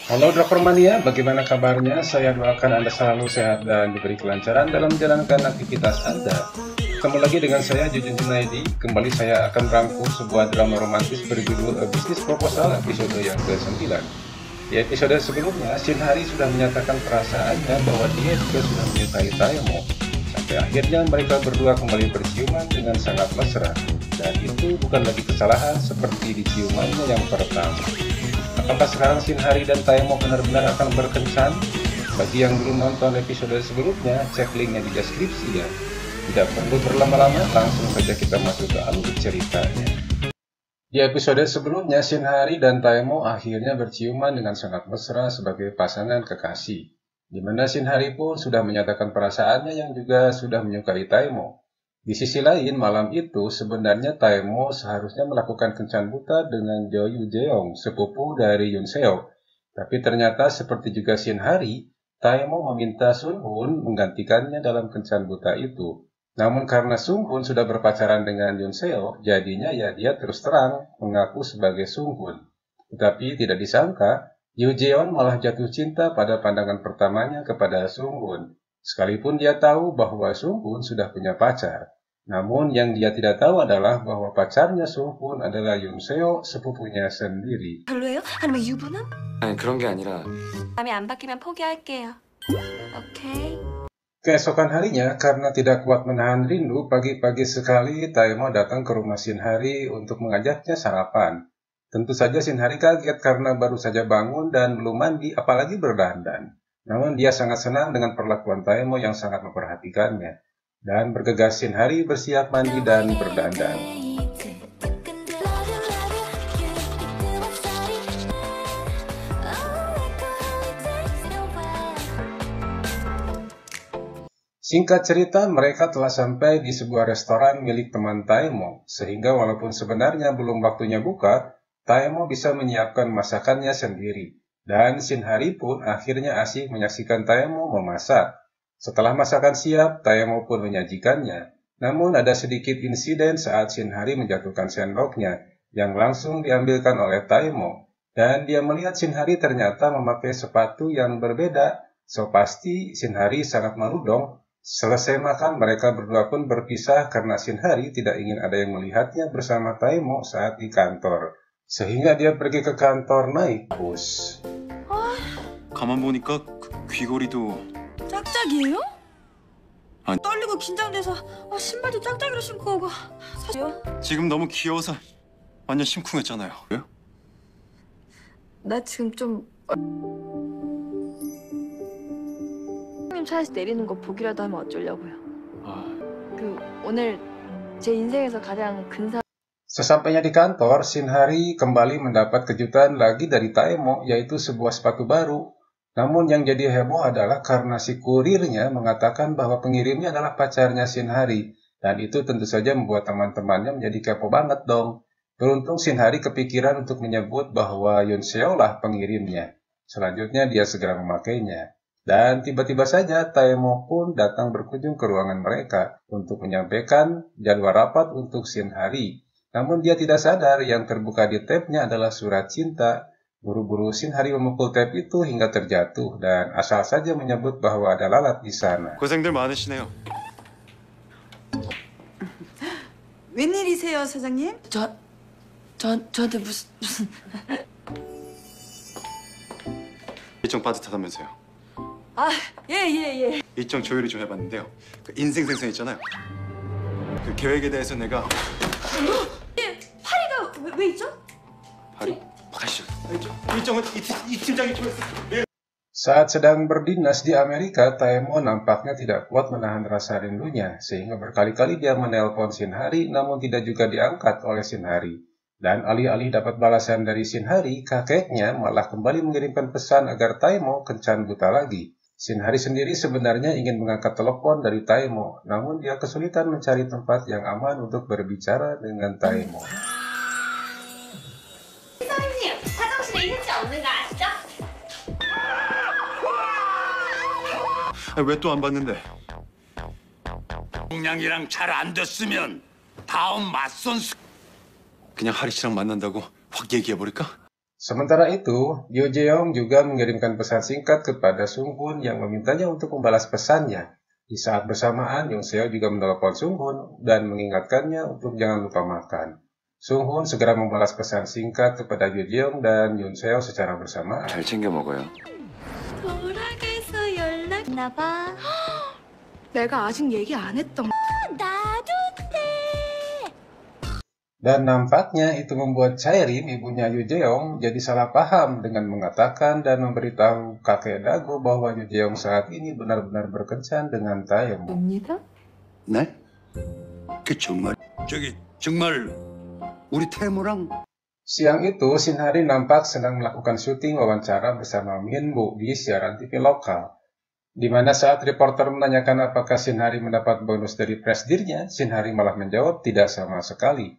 Halo Drakor Mania, bagaimana kabarnya? Saya doakan Anda selalu sehat dan diberi kelancaran dalam menjalankan aktivitas Anda. Ketemu lagi dengan saya, Jujun Junaidi. Kembali saya akan merangkum sebuah drama romantis berjudul A Business Proposal episode yang ke-9. Di episode sebelumnya, Shin Hari sudah menyatakan perasaannya bahwa dia juga sudah menyukai Taemo. Sampai akhirnya mereka berdua kembali berciuman dengan sangat mesra. Dan itu bukan lagi kesalahan seperti di ciumannya yang pertama. Apakah sekarang Shin Hari dan Taemo benar-benar akan berkencan? Bagi yang belum nonton episode sebelumnya, cek linknya di deskripsi ya. Tidak perlu berlama-lama, langsung saja kita masuk ke alur ceritanya. Di episode sebelumnya, Shin Hari dan Taemo akhirnya berciuman dengan sangat mesra sebagai pasangan kekasih. Di mana Shin Hari pun sudah menyatakan perasaannya yang juga sudah menyukai Taemo. Di sisi lain, malam itu sebenarnya Taemo seharusnya melakukan kencan buta dengan Jo Yu Jeong, sepupu dari Yoon Seo. Tapi ternyata seperti juga Shin Hari, Taemo meminta Sun Hoon menggantikannya dalam kencan buta itu. Namun karena Sung Hoon sudah berpacaran dengan Yoon Seo, jadinya ya dia terus terang mengaku sebagai Sung Hoon. Tetapi tidak disangka, Yoo Jeon malah jatuh cinta pada pandangan pertamanya kepada Sung Hoon. Sekalipun dia tahu bahwa Sung Hoon sudah punya pacar. Namun yang dia tidak tahu adalah bahwa pacarnya Sung Hoon adalah Yoon Seo, sepupunya sendiri. 별로예요? 아니면 유부남? 아니 그런 게 아니라 마음이 안 바뀌면 포기할게요. 오케이. Keesokan harinya, karena tidak kuat menahan rindu, pagi-pagi sekali Taemo datang ke rumah Shin Hari untuk mengajaknya sarapan. Tentu saja Shin Hari kaget karena baru saja bangun dan belum mandi, apalagi berdandan. Namun dia sangat senang dengan perlakuan Taemo yang sangat memperhatikannya. Dan bergegas Shin Hari bersiap mandi dan berdandan. Singkat cerita, mereka telah sampai di sebuah restoran milik teman Taemo, sehingga walaupun sebenarnya belum waktunya buka, Taemo bisa menyiapkan masakannya sendiri. Dan Shin Hari pun akhirnya asyik menyaksikan Taemo memasak. Setelah masakan siap, Taemo pun menyajikannya. Namun ada sedikit insiden saat Shin Hari menjatuhkan sendoknya, yang langsung diambilkan oleh Taemo. Dan dia melihat Shin Hari ternyata memakai sepatu yang berbeda. So pasti Shin Hari sangat malu dong. Selesai makan, mereka berdua pun berpisah karena Shin Hari tidak ingin ada yang melihatnya bersama Taemo saat di kantor. Sehingga dia pergi ke kantor naik bus. 가만 보니까 귀걸이도 짝짝이에요? 아니. 떨리고 긴장돼서 신발도 짝짝이로 신고 오고 사실요? 지금 너무 귀여워서 완전 심쿵했잖아요. 왜요? 나 지금 좀 형님 차에서 내리는 거 보기라도 하면 어쩌려고요. 오늘 제 인생에서 가장 근사 Sesampainya di kantor, Shin Hari kembali mendapat kejutan lagi dari Taemo, yaitu sebuah sepatu baru. Namun yang jadi heboh adalah karena si kurirnya mengatakan bahwa pengirimnya adalah pacarnya Shin Hari. Dan itu tentu saja membuat teman-temannya menjadi kepo banget dong. Beruntung Shin Hari kepikiran untuk menyebut bahwa Yoon Seo lah pengirimnya. Selanjutnya dia segera memakainya. Dan tiba-tiba saja Taemo pun datang berkunjung ke ruangan mereka untuk menyampaikan jadwal rapat untuk Shin Hari. Namun dia tidak sadar yang terbuka di tab-nya adalah surat cinta. Buru-buru Shin Hari memukul tab itu hingga terjatuh dan asal saja menyebut bahwa ada lalat di sana. 고생들 많으시네요. 웬일이세요, 사장님? 저한테 무슨 일정 빠듯하다면서요. 예. 일정 조율이 좀 해봤는데요. 그 인생 생선 있잖아요. 그 계획에 대해서 내가 파리가 왜 있죠? 발이 가시죠. 일정은 이 팀장이 좀 했어. Saat sedang berdinas di Amerika, Taemo nampaknya tidak kuat menahan rasa rindunya, sehingga berkali-kali dia menelpon Shin Hari, namun tidak juga diangkat oleh Shin Hari. Dan alih-alih dapat balasan dari Shin Hari, kakeknya malah kembali mengirimkan pesan agar Taemo kencan buta lagi. Shin Hari sendiri sebenarnya ingin mengangkat telepon dari Taemo, namun dia kesulitan mencari tempat yang aman untuk berbicara dengan Taemo. 왜 또 안 봤는데? 동량이랑 잘 안 됐으면 다음 맞선 그냥 하리 씨랑 만난다고 확 얘기해버릴까? Sementara itu, Yoo Jae-yong juga mengirimkan pesan singkat kepada Sung Hoon yang memintanya untuk membalas pesannya. Di saat bersamaan, Yoon Seo juga menelepon Sung Hoon dan mengingatkannya untuk jangan lupa makan. Sung Hoon segera membalas pesan singkat kepada Yoo Jae-yong dan Yoon Seo secara bersamaan. 잘 챙겨 먹어요. 돌아가서 연락 봐. 내가 아직 얘기 안 했던 나도 Dan nampaknya itu membuat Chaerim, ibunya Yoo Jae-yong, jadi salah paham dengan mengatakan dan memberitahu kakek Dago bahwa Yoo Jae-yong saat ini benar-benar berkencan dengan Taeyong. 겁니다. 네? 그 정말 정말 우리 태모랑 Siang itu, Shin Hari nampak sedang melakukan syuting wawancara bersama Min Bu di siaran TV lokal. Di mana saat reporter menanyakan apakah Shin Hari mendapat bonus dari presidirnya, Shin Hari malah menjawab tidak sama sekali.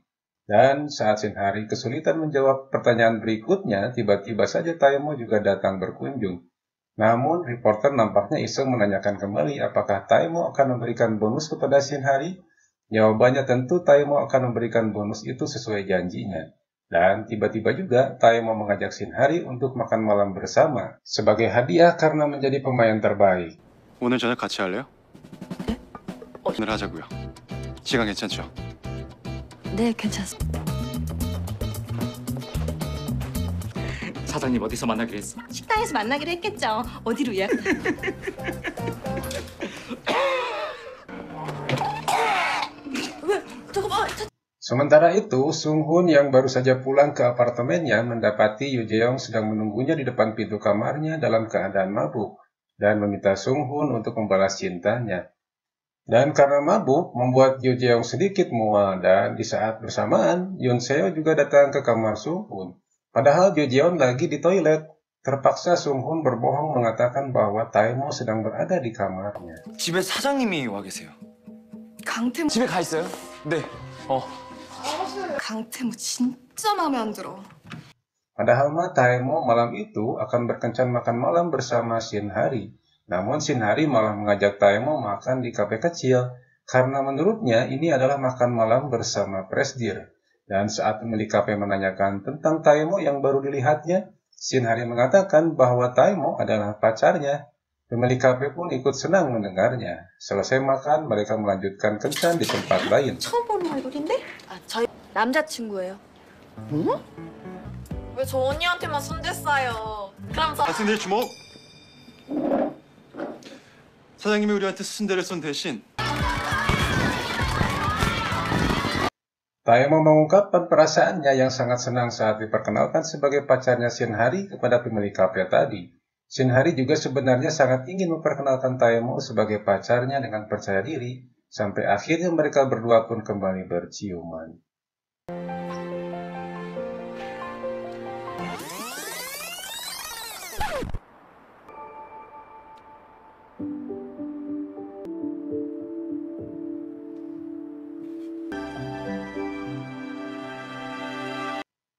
Dan saat Shin Hari kesulitan menjawab pertanyaan berikutnya, tiba-tiba saja Taeyong juga datang berkunjung. Namun, reporter nampaknya iseng menanyakan kembali apakah Taeyong akan memberikan bonus kepada Shin Hari. Jawabannya tentu Taeyong akan memberikan bonus itu sesuai janjinya. Dan tiba-tiba juga Taeyong mengajak Shin Hari untuk makan malam bersama sebagai hadiah karena menjadi pemain terbaik. 오늘 저녁 같이 할래요? 네? 오늘 하자고요. 시간 괜찮죠? 네, 괜찮습니다. 사장님 어디서 만나기로 했어? 식당에서 만나기로 했겠죠. 어디로요? 왜? 잠깐만. Sementara itu, Sung Hoon yang baru saja pulang ke apartemennya mendapati Yoo Jae-yong sedang menunggunya di depan pintu kamarnya dalam keadaan mabuk dan meminta Sung Hoon untuk membalas cintanya. Dan karena mabuk, membuat Yoo Jae-yong sedikit mual dan di saat bersamaan, Yoon Seo juga datang ke kamar Sung Hoon. Padahal Yoo Jae-yong lagi di toilet. Terpaksa Sung Hoon berbohong mengatakan bahwa Taeyong sedang berada di kamarnya. 집에 사장님이 와 계세요. 강태무 집에 가 있어요? 네. 강태무 진짜 마음에 안 들어. Padahal mah Taeyong malam itu akan berkencan makan malam bersama Shin Hari. Namun Shin Hari malah mengajak Taeyong makan di kafe kecil karena menurutnya ini adalah makan malam bersama Presdir. Dan saat pemilik kafe menanyakan tentang Taeyong yang baru dilihatnya, Shin Hari mengatakan bahwa Taeyong adalah pacarnya. Pemilik kafe pun ikut senang mendengarnya. Selesai makan, mereka melanjutkan kencan di tempat lain. 처음 보는 얼굴인데? 아, 저희 남자친구예요. 왜 저 언니한테만 손댔어요? 그럼 저 학생들 주목! 사장님이 우리한테 순대를 쏜 대신 Taeyong mengungkapkan perasaannya yang sangat senang saat diperkenalkan sebagai pacarnya Shin Hari kepada pemilik kafe tadi. Shin Hari juga sebenarnya sangat ingin memperkenalkan Taeyong sebagai pacarnya dengan percaya diri, sampai akhirnya mereka berdua pun kembali berciuman.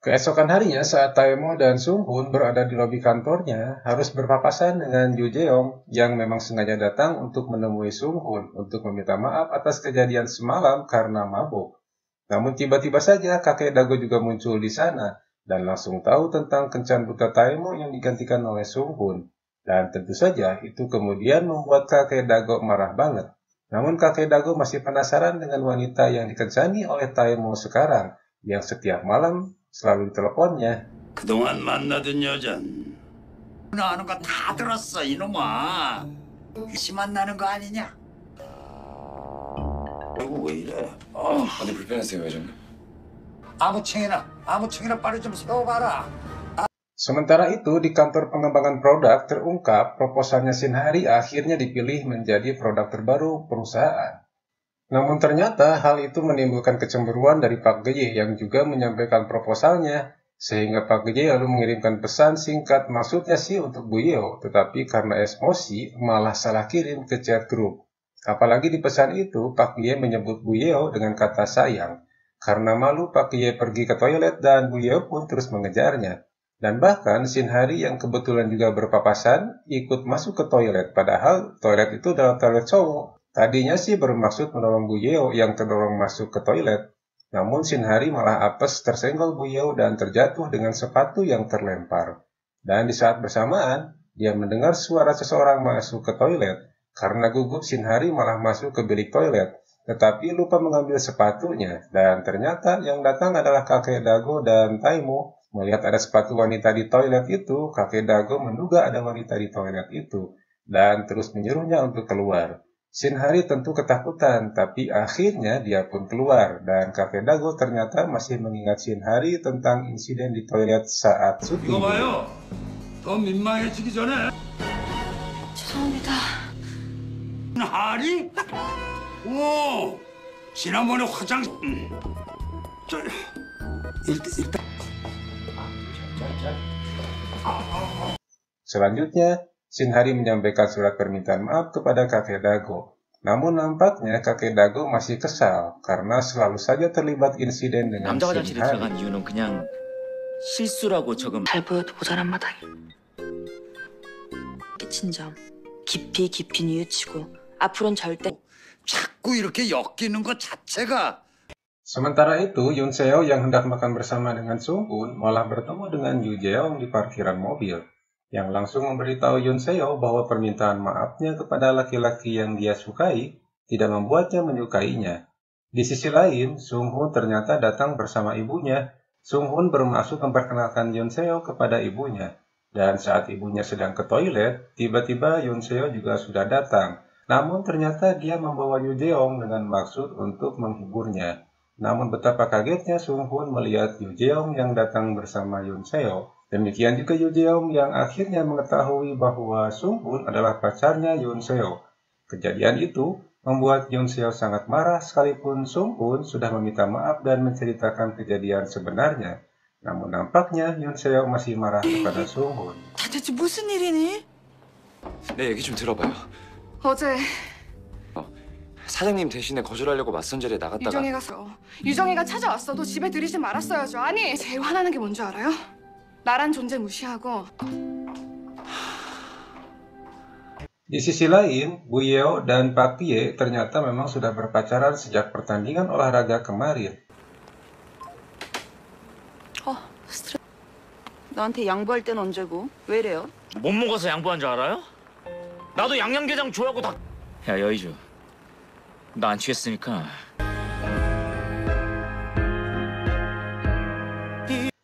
Keesokan harinya saat Taeyong dan Sung Hoon berada di lobi kantornya, harus berpapasan dengan Yoo Jae-yong yang memang sengaja datang untuk menemui Sung Hoon untuk meminta maaf atas kejadian semalam karena mabuk. Namun tiba-tiba saja kakek Dago juga muncul di sana dan langsung tahu tentang kencan buta Taeyong yang digantikan oleh Sung Hoon. Dan tentu saja itu kemudian membuat kakek Dago marah banget. Namun kakek Dago masih penasaran dengan wanita yang dikencani oleh Taeyong sekarang, yang setiap malam selalu diteleponnya. 그동안 만나던 여잔 나 아는 거 다 들었어 이놈아. 씨 만나는 거 아니냐? 아이고 왜 이래? 어디 불편하세요, 회장님? 아무 챙이나 빨리 좀 세워봐라. Sementara itu, di kantor pengembangan produk terungkap proposalnya Shin Hari akhirnya dipilih menjadi produk terbaru perusahaan. Namun ternyata hal itu menimbulkan kecemburuan dari Pak Ge yang juga menyampaikan proposalnya, sehingga Pak Ge lalu mengirimkan pesan singkat maksudnya sih untuk Bu Yeo, tetapi karena emosi malah salah kirim ke chat grup. Apalagi di pesan itu Pak Ge menyebut Bu Yeo dengan kata sayang. Karena malu Pak Ge pergi ke toilet dan Bu Yeo pun terus mengejarnya. Dan bahkan Shin Hari yang kebetulan juga berpapasan ikut masuk ke toilet, padahal toilet itu adalah toilet cowok. Tadinya sih bermaksud menolong Bu Yeo yang terdorong masuk ke toilet. Namun Shinhari malah apes tersenggol Buyeo dan terjatuh dengan sepatu yang terlempar. Dan di saat bersamaan, dia mendengar suara seseorang masuk ke toilet. Karena gugup, Shinhari malah masuk ke bilik toilet, tetapi lupa mengambil sepatunya. Dan ternyata yang datang adalah kakek Dago dan Taimo. Melihat ada sepatu wanita di toilet itu, kakek Dago menduga ada wanita di toilet itu, dan terus menyuruhnya untuk keluar. Shinhari tentu ketakutan, tapi akhirnya dia pun keluar, dan kakek Dago ternyata masih mengingat Shinhari tentang insiden di toilet saat syuting. 이거 봐요. 더 민망해지기 전에 죄송합니다. 하리? 오, 지난번에 화장. 일단. Selanjutnya, Shinhari menyampaikan surat permintaan maaf kepada kakek Dago. Namun nampaknya kakek Dago masih kesal karena selalu saja terlibat insiden dengan 남자 화장실에 Shinhari. 들어간 이유는 그냥 실수라고 적음. 잘 보여도 모자란 마당에 끼친 점 깊이 뉘우치고 앞으로는 절대 자꾸 이렇게 엮이는 것 자체가. Sementara itu, Yoon Seo yang hendak makan bersama dengan Sung Hoon malah bertemu dengan Yoo Jeong di parkiran mobil, yang langsung memberitahu Yoon Seo bahwa permintaan maafnya kepada laki-laki yang dia sukai tidak membuatnya menyukainya. Di sisi lain, Sung Hoon ternyata datang bersama ibunya. Sung Hoon bermaksud memperkenalkan Yoon Seo kepada ibunya. Dan saat ibunya sedang ke toilet, tiba-tiba Yoon Seo juga sudah datang. Namun ternyata dia membawa Yoo Jeong dengan maksud untuk menghiburnya. Namun betapa kagetnya Sung Hoon melihat Yoo Jeong yang datang bersama Yoon Seo. Demikian juga Yoo Jeong yang akhirnya mengetahui bahwa Sung Hoon adalah pacarnya Yoon Seo. Kejadian itu membuat Yoon Seo sangat marah sekalipun Sung Hoon sudah meminta maaf dan menceritakan kejadian sebenarnya. Namun nampaknya Yoon Seo masih marah kepada Sung Hoon. 대체 무슨 일이니? 네, 얘기 좀 들어봐요. 어제 사장님 대신에 거절하려고 맞선 자리에 나갔다가 유정이가 찾아왔어도 집에 들이지 말았어야죠. 아니, 제일 화나는 게 뭔지 알아요? 나란 존재 무시하고 Di sisi lain, Buyeo dan Pak Pie ternyata memang sudah berpacaran sejak pertandingan olahraga kemarin. 너한테 양보할 땐 언제고? 왜 이래요? 못 먹어서 양보한 줄 알아요? 나도 양념게장 좋아하고 다. 야 여의주, 나 안 취했으니까.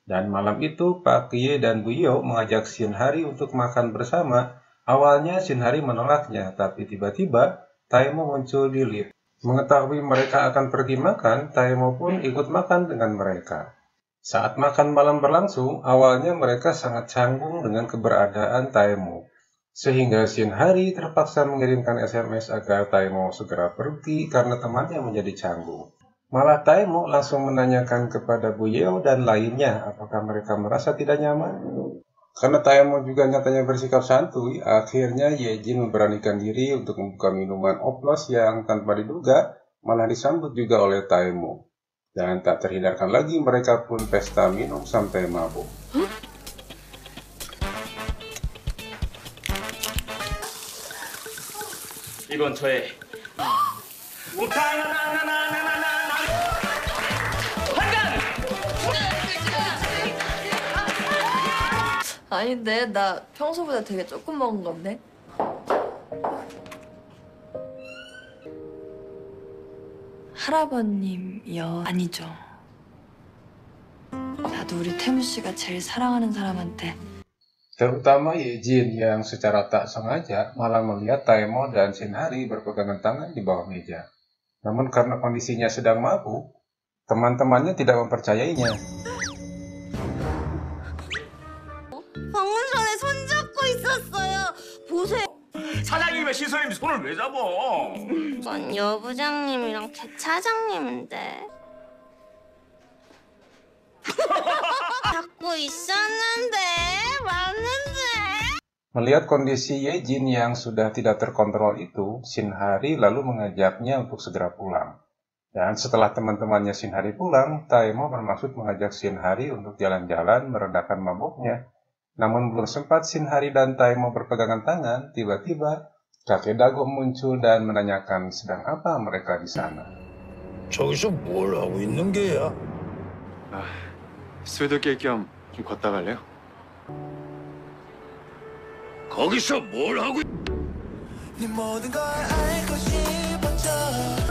Dan malam itu, Pak Pie dan Buyeo mengajak Shinhari untuk makan bersama. Awalnya Shinhari menolaknya, tapi tiba-tiba Taemo muncul di lift. Mengetahui mereka akan pergi makan, Taemo pun ikut makan dengan mereka. Saat makan malam berlangsung, awalnya mereka sangat canggung dengan keberadaan Taemo. Sehingga Shinhari terpaksa mengirimkan SMS agar Taemo segera pergi karena temannya menjadi canggung. Malah Taemo langsung menanyakan kepada Buyeo dan lainnya apakah mereka merasa tidak nyaman. Karena Taemo juga nyatanya bersikap santuy, akhirnya Yejin memberanikan diri untuk membuka minuman oplos yang tanpa diduga malah disambut juga oleh Taemo. Dan tak terhindarkan lagi mereka pun pesta minum sampai mabuk. 이건 저의. 아닌데 나 평소보다 되게 조금 먹은 건데. 할아버님이요? 아니죠. 나도 우리 태무 씨가 제일 사랑하는 사람한테. Terutama Yejin yang secara tak sengaja malah melihat Taemo dan Shinhari berpegangan tangan di bawah meja. Namun karena kondisinya sedang mabuk, teman-temannya tidak mempercayainya. 방금 전에 손잡고 있었어요. 보세요. 사장님의 시선님 손을 왜 잡어? 난 여부장님이랑 개 차장님인데. 잡고 있었는데 맞는데. Melihat kondisi Yejin yang sudah tidak terkontrol itu, Shinhari lalu mengajaknya untuk segera pulang. Dan setelah teman-temannya Shinhari pulang, Taemo bermaksud mengajak Shinhari untuk jalan-jalan meredakan mabuknya. Namun belum sempat Shinhari dan Taemo berpegangan tangan, tiba-tiba kakek Dago muncul dan menanyakan sedang apa mereka di sana. 저기서 뭘 하고 있는 게야? 술도 깰 겸 좀 걷다 갈래요? 거기서 뭘 하고? 네 모든 걸 알고 싶었죠.